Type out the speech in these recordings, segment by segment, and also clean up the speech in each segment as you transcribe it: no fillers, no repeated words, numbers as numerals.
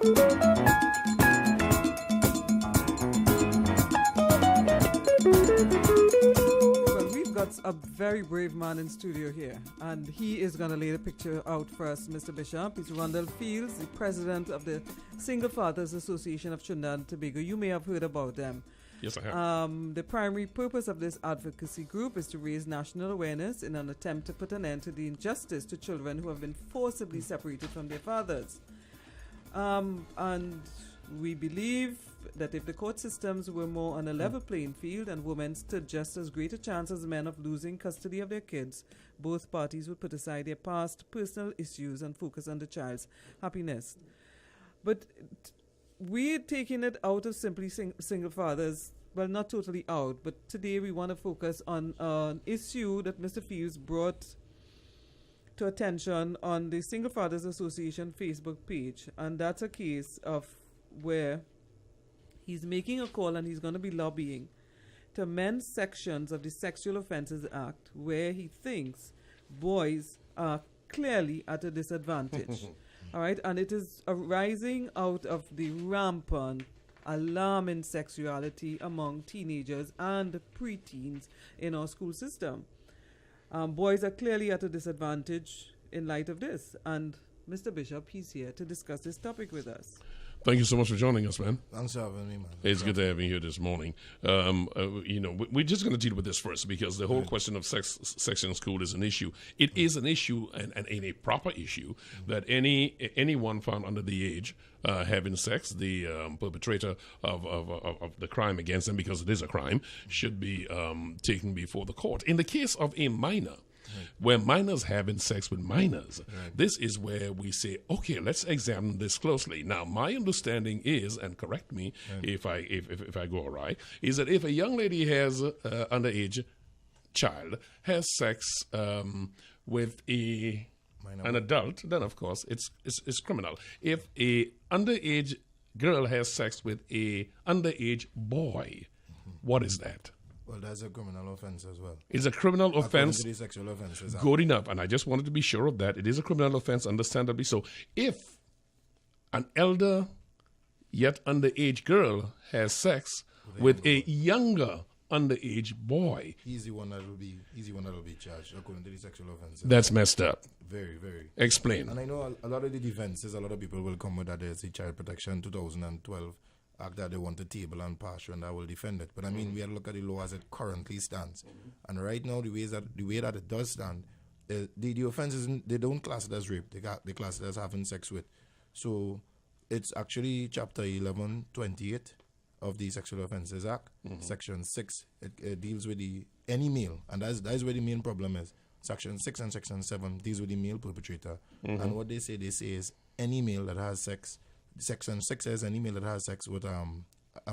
Well, we've got a very brave man in studio here, and he is going to lay the picture out for us, Mr. Bishop. He's Rhondall Fields, the president of the Single Fathers Association of Trinidad and Tobago. You may have heard about them. Yes, I have. The primary purpose of this advocacy group is to raise national awareness in an attempt to put an end to the injustice to children who have been forcibly separated from their fathers. And we believe that if the court systems were more on a level playing field and women stood just as great a chance as men of losing custody of their kids, both parties would put aside their past personal issues and focus on the child's happiness. But we're taking it out of simply single fathers. Well, not totally out, but today we want to focus on an issue that Mr. Fields brought to attention on the Single Fathers Association Facebook page. And that's a case of where he's making a call and he's going to be lobbying to amend sections of the Sexual Offences Act where he thinks boys are clearly at a disadvantage. All right, and it is arising out of the rampant, alarming sexuality among teenagers and preteens in our school system. Boys are clearly at a disadvantage in light of this. And Mr. Bishop, he's here to discuss this topic with us. Thank you so much for joining us, man. Thanks for having me, man. It's good to have you here this morning. We're just going to deal with this first because the whole question of sex in school is an issue. It is an issue and a proper issue that anyone found under the age having sex, the perpetrator of the crime against them, because it is a crime, should be taken before the court. In the case of a minor, where minors having sex with minors, this is where we say, okay, let's examine this closely. Now, my understanding is, and correct me if I go awry, is that if a young lady has underage child has sex with an adult, then of course it's criminal. If a underage girl has sex with a underage boy, what is that? Well, that's a criminal offense as well. It's a criminal offense. According to the Sexual Offences Act. Good enough. And I just wanted to be sure of that. It is a criminal offense, understandably so. If an elder yet underage girl has sex with a younger underage boy, he's the one that will be charged according to the Sexual Offences. That's messed up. Very, very. Explain. And I know a lot of the defenses, a lot of people will come with that. There's the Child Protection 2012 Act that they want to table and pass, and I will defend it. But I mean, we have to look at the law as it currently stands. And right now, the way that it does stand, the offenses, they don't class it as rape. They class it as having sex with. So it's actually Chapter 1128 of the Sexual Offences Act, Section 6. It deals with any male, and that's where the main problem is. Section 6 and Section 7 deals with the male perpetrator. And what they say is any male that has sex. Section 6 says any male that has sex with a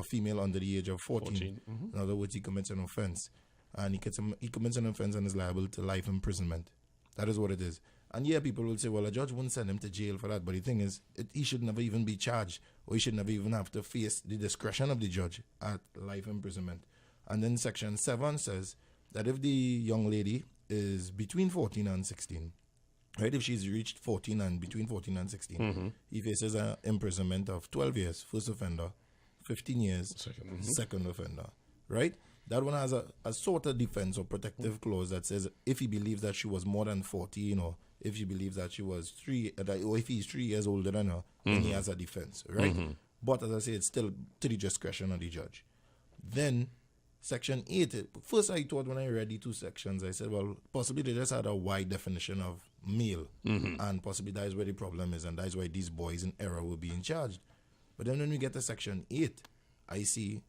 female under the age of 14. In other words, he commits an offense. And he commits an offense and is liable to life imprisonment. That is what it is. And yeah, people will say, well, a judge wouldn't send him to jail for that. But the thing is, he should never even be charged, or he should never even have to face the discretion of the judge at life imprisonment. And then Section 7 says that if the young lady is between 14 and 16, right, if she's reached 14 and between 14 and 16, he faces an imprisonment of 12 years, first offender, 15 years, second offender, right? That one has a sort of defense or protective clause that says if he believes that she was more than 14, or if he believes that she was or if he's 3 years older than her, then he has a defense, right? But as I say, it's still to the discretion of the judge. Then Section 8, first I thought when I read the two sections, I said, well, possibly they just had a wide definition of male, and possibly that is where the problem is, and that is why these boys in error will be in charge. But then when we get to Section 8, I see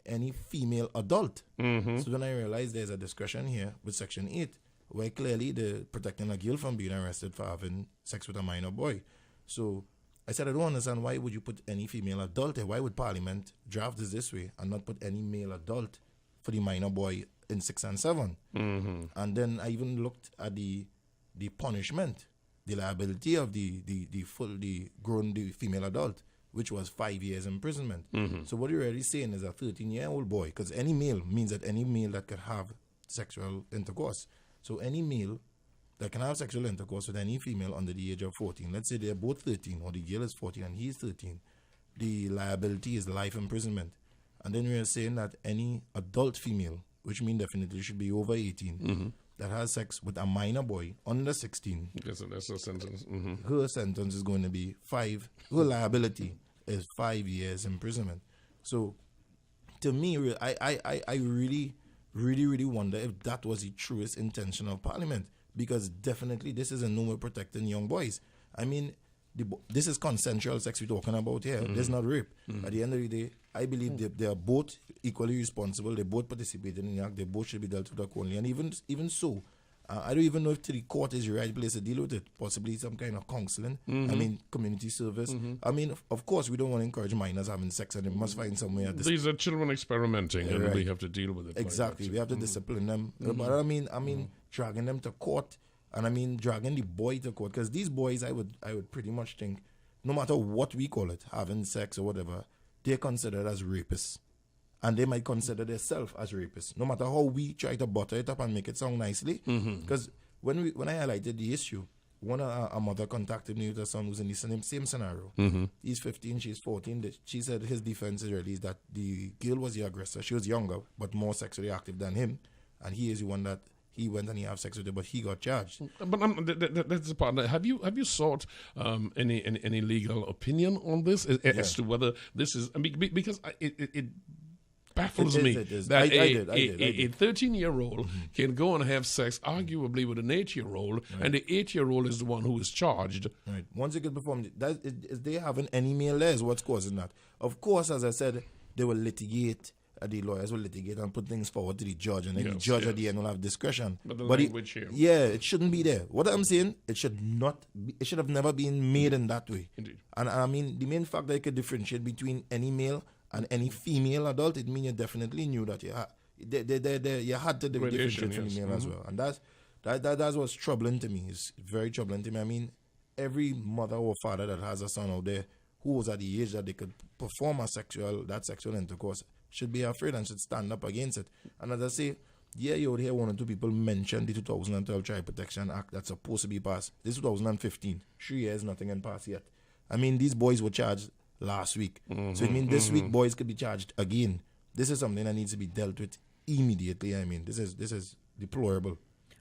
any female adult. So then I realize there's a discretion here with Section 8, where clearly they're protecting a girl from being arrested for having sex with a minor boy. So I said, I don't understand, why would you put any female adult here? Why would Parliament draft this way and not put any male adult for the minor boy in 6 and 7? And then I even looked at the punishment, the liability of the female adult, which was 5 years imprisonment. So what you're already saying is a 13-year-old boy, because any male means that any male that could have sexual intercourse. So any male that can have sexual intercourse with any female under the age of 14, let's say they're both 13, or the girl is 14 and he's 13, the liability is life imprisonment. And then we are saying that any adult female, which means definitely should be over 18, that has sex with a minor boy under 16, that's a sentence. her sentence is going to be 5. Her liability is 5 years imprisonment. So, to me, I really wonder if that was the truest intention of Parliament, because definitely this is a no way protecting young boys. I mean, this is consensual sex we're talking about here. This is not rape. At the end of the day, I believe they are both equally responsible. They both participated in the act. They both should be dealt with accordingly. And even so, I don't even know if the court is the right place to deal with it. Possibly some kind of counseling. I mean, community service. I mean, of course, we don't want to encourage minors having sex, and they must find somewhere. These are children experimenting, and we have to deal with it. Exactly, like we have to discipline them. But I mean, dragging them to court, and I mean, dragging the boy to court, because these boys, I would pretty much think, no matter what we call it, having sex or whatever, they're considered as rapists. And they might consider themselves as rapists, no matter how we try to butter it up and make it sound nicely. Because when I highlighted the issue, a mother contacted me with a son who's in the same scenario. He's 15, she's 14. She said his defense is really that the girl was the aggressor. She was younger, but more sexually active than him. And he is the one that he went and he had sex with her, but he got charged. But that's the part. Have you sought any legal opinion on this as to whether this is, because it baffles me that a 13-year-old can go and have sex arguably with an 8-year-old, and the 8-year-old is the one who is charged. Right. Once it gets performed, is they having any male there is what's causing that. Of course, as I said, they will litigate. The lawyers will litigate and put things forward to the judge, and then the judge at the end will have discretion. But the language here, it shouldn't be there. What I'm saying, it should have never been made in that way. Indeed. And I mean, the main fact that you could differentiate between any male and any female adult, it means you definitely knew that you had to differentiate from the male as well. And that's what's troubling to me. It's very troubling to me. I mean, every mother or father that has a son out there who was at the age that they could perform that sexual intercourse should be afraid and should stand up against it. And as I say, you would hear one or two people mention the 2012 Child Protection Act that's supposed to be passed. This is 2015. 3 years, nothing can pass yet. I mean, these boys were charged last week. So it means this week boys could be charged again. This is something that needs to be dealt with immediately. I mean, this is deplorable.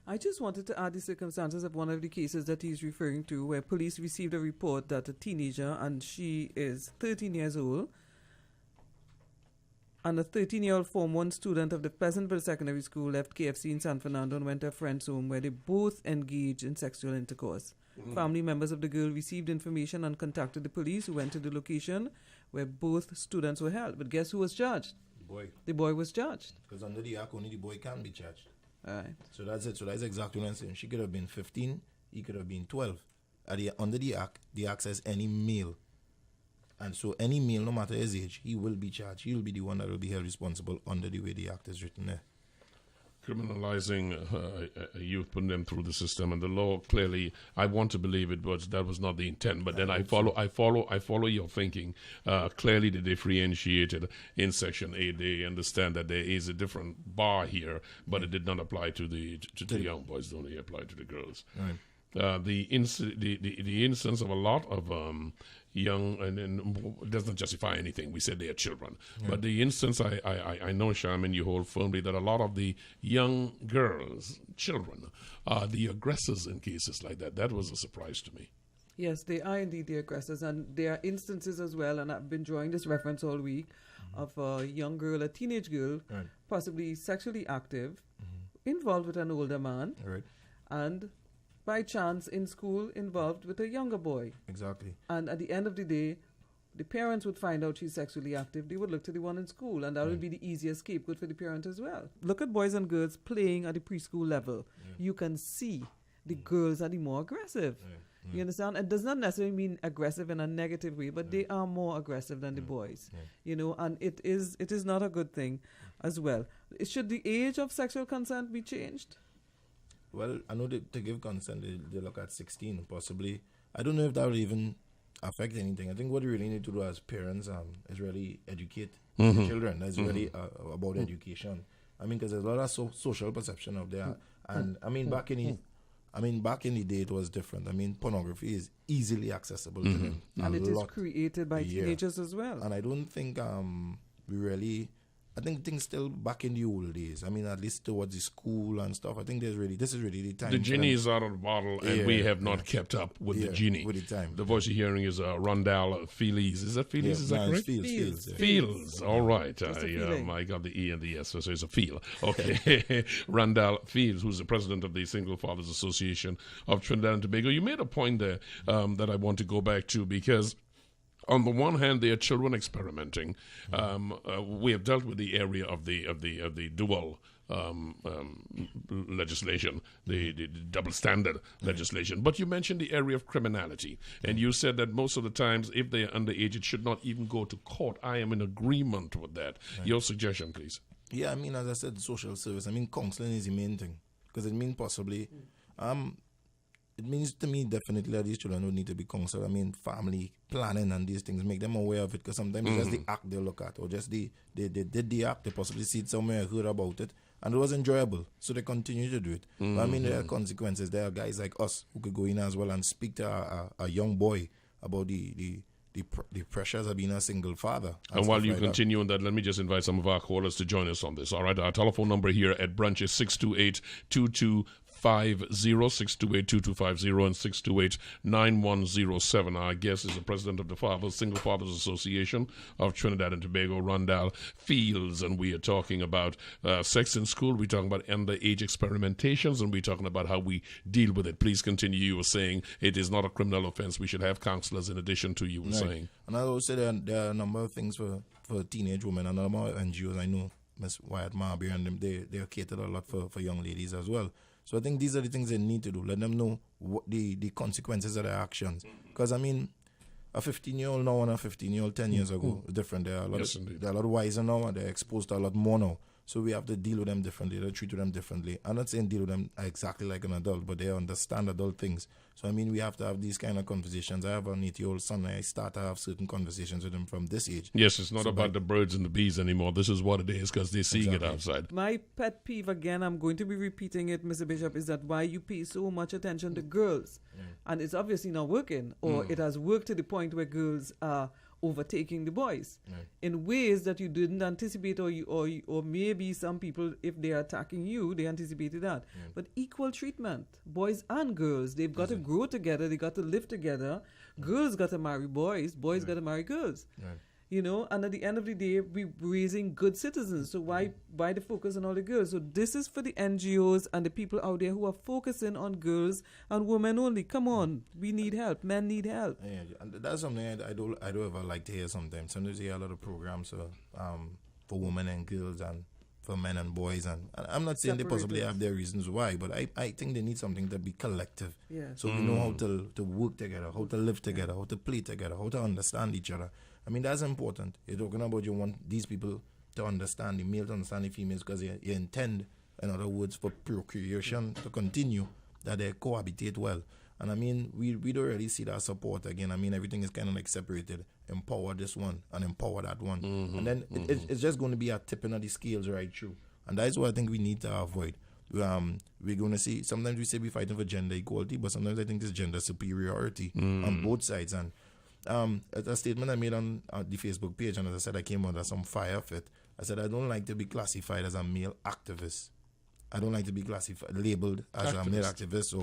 I just wanted to add the circumstances of one of the cases that he's referring to, where police received a report that a teenager, and she is 13 years old, and a 13-year-old Form 1 student of the Pleasantville Secondary School left KFC in San Fernando and went to a friend's home where they both engaged in sexual intercourse. Family members of the girl received information and contacted the police, who went to the location where both students were held. But guess who was charged? The boy. The boy was charged. Because under the act, only the boy can be charged. All right. So that's it. So that's exactly what I'm saying. She could have been 15, he could have been 12. Under the act says any male. And so any male, no matter his age, he will be charged. He will be the one that will be held responsible under the way the act is written there. Criminalizing youth, putting them through the system, and the law clearly, I want to believe that was not the intent. But then I follow your thinking. Clearly, they differentiated in Section 8. They understand that there is a different bar here, but it did not apply to the young boys. It only applied to the girls. Right. The instance of a lot of young, and it doesn't justify anything. We said they are children. But the instance, I know, Charmin, you hold firmly that a lot of the young girls, children, are the aggressors in cases like that. That was a surprise to me. Yes, they are indeed the aggressors. And there are instances as well, and I've been drawing this reference all week, of a young girl, a teenage girl, possibly sexually active, involved with an older man. Right. And by chance in school involved with a younger boy. Exactly. And at the end of the day, the parents would find out she's sexually active. They would look to the one in school, and that would be the easiest scapegoat for the parent as well. Look at boys and girls playing at the preschool level. You can see the girls are the more aggressive. You understand? It does not necessarily mean aggressive in a negative way, but they are more aggressive than the boys. You know, and it is not a good thing as well. Should the age of sexual consent be changed? Well, I know to give consent, they look at 16, possibly. I don't know if that will even affect anything. I think what we really need to do as parents is really educate the children. That's really about education. I mean, because there's a lot of social perception out there. And, I mean, back in I mean, back in the day, it was different. I mean, pornography is easily accessible to them. And it is created by teenagers as well. And I don't think we really... I think things still back in the old days. I mean, at least towards the school and stuff. I think this is really the time. The genie is out of the bottle, and we have not kept up with the genie. With the time. The voice you're hearing is Rhondall Fields. Is that Fields? Yes, is that correct? Fields. Fields. All right. I got the E and the S, so it's a feel. Okay. Rhondall Fields, who's the president of the Single Fathers Association of Trinidad and Tobago. You made a point there that I want to go back to, because on the one hand, there are children experimenting. We have dealt with the area of the dual legislation, the double standard legislation. But you mentioned the area of criminality, and you said that most of the times, if they are underage, it should not even go to court. I am in agreement with that. Right. Your suggestion, please. Yeah, I mean, as I said, social service. I mean, counseling is the main thing, because it means possibly... it means to me definitely that these children don't need to be counseled. I mean, family planning and these things, make them aware of it, because sometimes it's just the act they look at, or just they did the act, they possibly see it somewhere, heard about it, and it was enjoyable, so they continue to do it. But I mean, there are consequences. There are guys like us who could go in as well and speak to a young boy about the pressures of being a single father. And while you continue on that, let me just invite some of our callers to join us on this. All right, our telephone number here at Brunch is 628-2250, 628-2250 and 628-9107. Our guest is the president of the Single Fathers Association of Trinidad and Tobago, Rhondall Fields, and we are talking about sex in school. We're talking about underage experimentations, and we're talking about how we deal with it. Please continue. You were saying it is not a criminal offense. We should have counselors in addition to you were saying. And I would say there are a number of things for teenage women, and a number of NGOs. I know Ms. Wyatt Marbury and them, they are catered a lot for young ladies as well. So I think these are the things they need to do. Let them know what the consequences of their actions. Because, I mean, a 15-year-old now and a 15-year-old 10 years ago is different. They're a lot wiser now, and they're exposed to a lot more now. So we have to deal with them differently, to treat them differently. I'm not saying deal with them exactly like an adult, but they understand adult things. So, I mean, we have to have these kind of conversations. I have an 8-year-old son, and I start to have certain conversations with him from this age. Yes, it's not about the birds and the bees anymore. This is what it is, because they're seeing it outside. My pet peeve, again, I'm going to be repeating it, Mr. Bishop, is that why you pay so much attention to girls. And it's obviously not working, or it has worked to the point where girls are overtaking the boys in ways that you didn't anticipate, or maybe some people, if they are attacking you, they anticipated that. But equal treatment, boys and girls, they've got to grow together, they got to live together. Girls got to marry boys, boys got to marry girls. You know, and at the end of the day, we're raising good citizens. So why the focus on all the girls? So this is for the NGOs and the people out there who are focusing on girls and women only. Come on, we need help. Men need help. Yeah, and that's something I don't ever like to hear sometimes. Sometimes you hear a lot of programs for women and girls and for men and boys. And I'm not saying they possibly have their reasons why, but I think they need something to be collective. Yeah. So we know how to work together, how to live together, how to play together, how to understand each other. I mean, that's important. You're talking about you want these people to understand, the male to understand the females, because you intend, in other words, for procreation to continue, that they cohabitate well. And I mean, we don't really see that support again. I mean, everything is kind of like separated. Empower this one and empower that one. And then it's just going to be a tipping of the scales right through. And that's what I think we need to avoid. We're going to see, sometimes we say we're fighting for gender equality, but sometimes I think there's gender superiority on both sides. And a statement I made on the Facebook page, and as I said, I came under some fire of it. I said, I don't like to be classified as a male activist. I don't like to be labeled as a male activist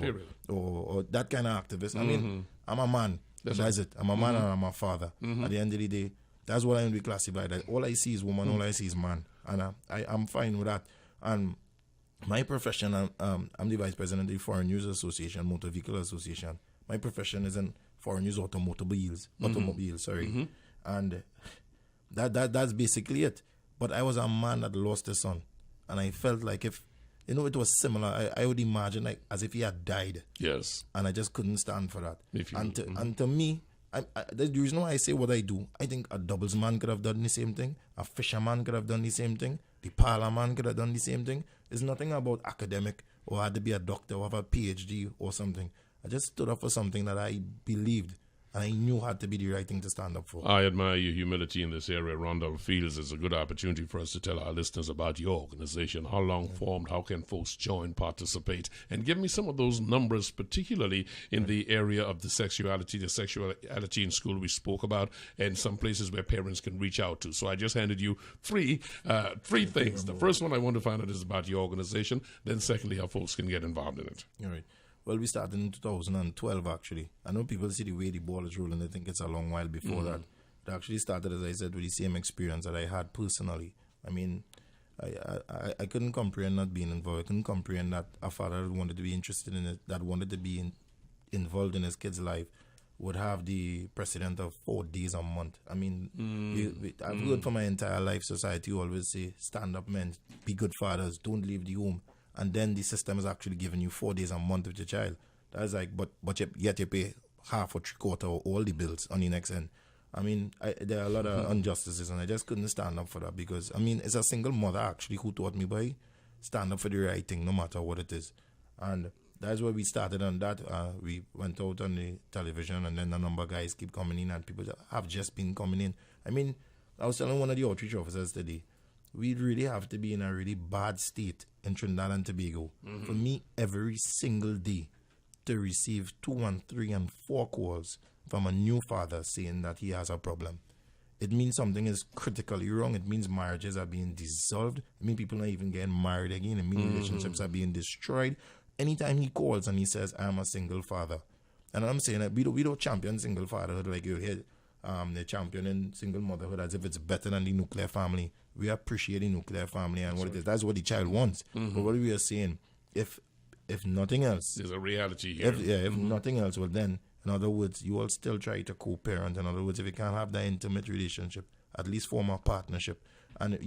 or that kind of activist. I mean, I'm a man. That's it. I'm a man and I'm a father. At the end of the day, that's what I'm to be classified as. All I see is woman, all I see is man. And I'm fine with that. And my profession, I'm the vice president of the Foreign Use Association, Motor Vehicle Association. My profession is in foreign use automobiles, and that's basically it. But I was a man that lost his son, and I felt like if it was similar, I would imagine like as if he had died. Yes, and I just couldn't stand for that. And to me, the reason why I say what I do, I think a doubles man could have done the same thing, a fisherman could have done the same thing, the parlour man could have done the same thing. It's nothing about academic or had to be a doctor or have a PhD or something. I just stood up for something that I believed And I knew had to be the right thing to stand up for. I admire your humility in this area. Rhondall feels it's a good opportunity for us to tell our listeners about your organization, how long formed, how can folks join, participate, and give me some of those numbers, particularly in the area of the sexuality in school we spoke about, and some places where parents can reach out to. So I just handed you three things. The first one I want to find out is about your organization. Then secondly, how folks can get involved in it. All right. Well, we started in 2012, actually. I know people see the way the ball is rolling, they think it's a long while before that. It actually started, as I said, with the same experience that I had personally. I mean, I couldn't comprehend not being involved. I couldn't comprehend that a father that wanted to be interested in it, that wanted to be involved in his kid's life, would have the precedent of 4 days a month. I mean, I've heard for my entire life, society always say, stand up men, be good fathers, don't leave the home. And then the system is actually giving you 4 days a month with your child. That's like, but yet you pay half or 3/4 or all the bills on the next end. I mean, there are a lot of injustices, and I just couldn't stand up for that because, I mean, it's a single mother actually who taught me by stand up for the right thing, no matter what it is. And that's where we started on that. We went out on the television, and then a number of guys keep coming in, and people have just been coming in. I mean, I was telling one of the outreach officers today, we really have to be in a really bad state in Trinidad and Tobago for me every single day to receive 2 and 3 and 4 calls from a new father saying that he has a problem. It means something is critically wrong. It means marriages are being dissolved. It means people are not even getting married again. It means relationships are being destroyed. Anytime he calls and he says, I'm a single father. And I'm saying that we don't champion single fatherhood like you hear they're championing single motherhood as if it's better than the nuclear family. We appreciate the nuclear family and what it is. That's what the child wants. But what we are saying, if nothing else, there's a reality here. If nothing else, well then, in other words, you all still try to co-parent. In other words, if you can't have that intimate relationship, at least form a partnership. And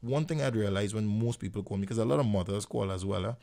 one thing I'd realize when most people call me, because a lot of mothers call as well,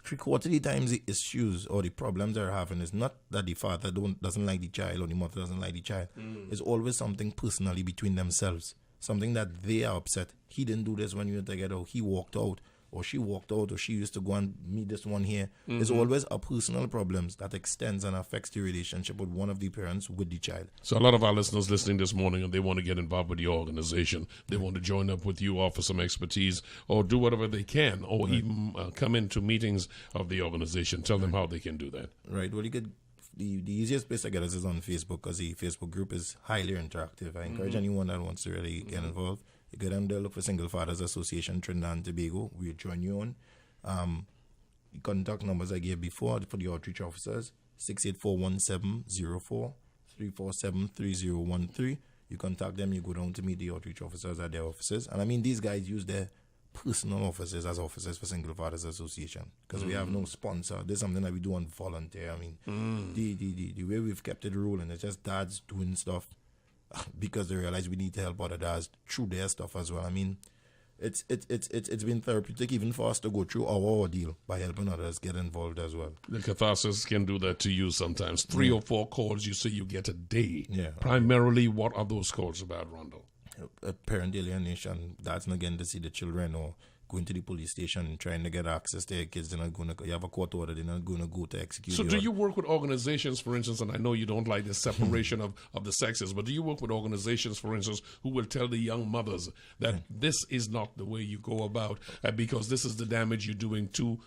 3/4 of the times the issues or the problems they're having is not that the father doesn't like the child or the mother doesn't like the child. It's always something personally between themselves. Something that they are upset. He didn't do this when you were together, or he walked out, or she walked out, or she used to go and meet this one here. It's always a personal problems that extends and affects the relationship with one of the parents with the child. So a lot of our listeners listening this morning, and they want to get involved with your organization. They want to join up with you, offer some expertise, or do whatever they can, or even come into meetings of the organization. Tell them how they can do that. Right. Well, you could. The easiest place to get us is on Facebook, because the Facebook group is highly interactive. I encourage anyone that wants to really get involved. You go down there, look for Single Fathers Association Trinidad and Tobago. We'll join you on. The contact numbers I gave before for the outreach officers, 684-1704, 347-3013. You contact them, you go down to meet the outreach officers at their offices. And I mean, these guys use their personal offices as offices for Single Fathers Association, because we have no sponsor. This is something that we do on volunteer. I mean, the way we've kept it rolling, it's just dads doing stuff because they realize we need to help other dads through their stuff as well. I mean, it's been therapeutic even for us to go through our ordeal by helping others get involved as well. The catharsis can do that to you sometimes. 3 or 4 calls you say you get a day. Yeah. Primarily, what are those calls about, Rhondall? Parent alienation, dads not getting to see the children, or going to the police station and trying to get access to their kids. They're not going to, you have a court order, they're not going to go to execute. So do you work with organizations, for instance, and I know you don't like the separation of the sexes, but do you work with organizations, for instance, who will tell the young mothers that this is not the way you go about, because this is the damage you're doing to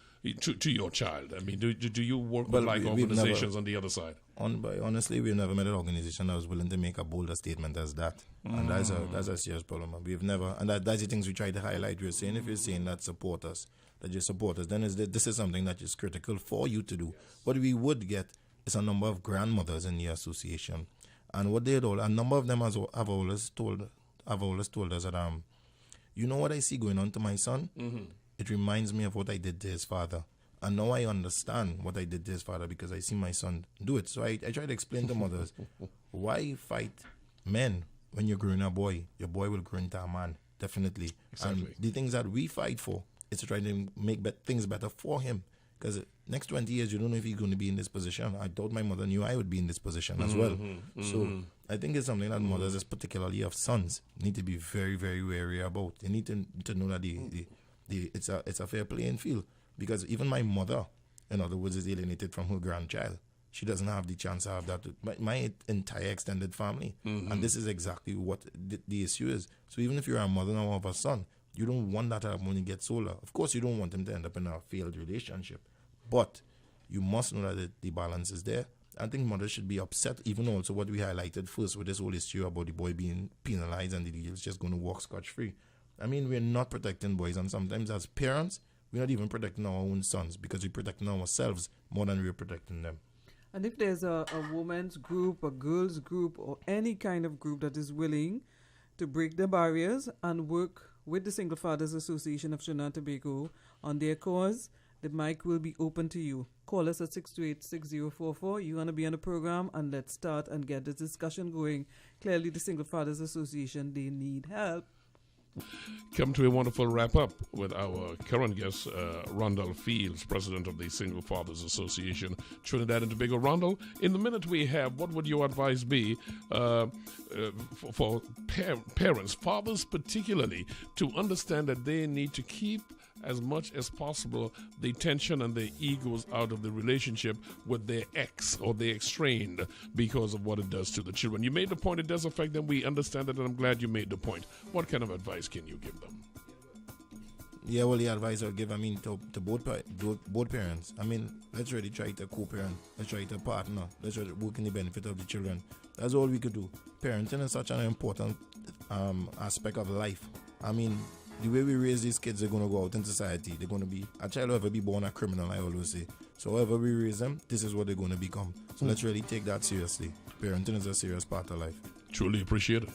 your child? I mean, do you work with organizations on the other side? Honestly, we've never met an organization that was willing to make a bolder statement as that. And that's a serious problem. We've never, and that's the things we try to highlight. We're saying, if you're saying that support us, that you support us, then this is something that is critical for you to do. What we would get is a number of grandmothers in the association. And what they do, a number of them have always told us that, you know what I see going on to my son? It reminds me of what I did to his father. And now I understand what I did to his father because I see my son do it. So I try to explain to mothers, why fight men when you're growing a boy? Your boy will grow into a man, definitely. Exactly. And the things that we fight for is to try to make things better for him. Because next 20 years, you don't know if he's going to be in this position. I thought my mother knew I would be in this position as well. So I think it's something that mothers, particularly of sons, need to be very, very wary about. They need to know that it's a fair playing field. Because even my mother, in other words, is alienated from her grandchild. she doesn't have the chance to have that with my entire extended family. And this is exactly what the issue is. So even if you're a mother now of a son, you don't want that to happen when he gets older. Of course, you don't want him to end up in a failed relationship. But you must know that the balance is there. I think mothers should be upset, even also what we highlighted first with this whole issue about the boy being penalized and the girl's just going to walk scotch-free. I mean, we're not protecting boys, and sometimes as parents, we're not even protecting our own sons because we're protecting ourselves more than we're protecting them. And if there's a women's group, a girls' group, or any kind of group that is willing to break the barriers and work with the Single Fathers Association of Trinidad and Tobago on their cause, the mic will be open to you. Call us at 628-6044. You want to be on the program, and let's start and get this discussion going. Clearly, the Single Fathers Association, they need help. Come to a wonderful wrap-up with our current guest, Rhondall Fields, president of the Single Fathers Association, Trinidad and Tobago. Rhondall, in the minute we have, what would your advice be for parents, fathers particularly, to understand that they need to keep as much as possible the tension and the egos out of the relationship with their ex or their estranged because of what it does to the children? You made the point, it does affect them. We understand that, and I'm glad you made the point. What kind of advice can you give them? Yeah, well, the advice I'll give, to both parents. Let's really try to co-parent. Let's try to partner. Let's try to work in the benefit of the children. That's all we could do. Parenting is such an important aspect of life. The way we raise these kids, they're going to go out in society. They're going to be, a child will ever be born a criminal, I always say. So however we raise them, this is what they're going to become. So let's really take that seriously. Parenting is a serious part of life. Truly appreciate it.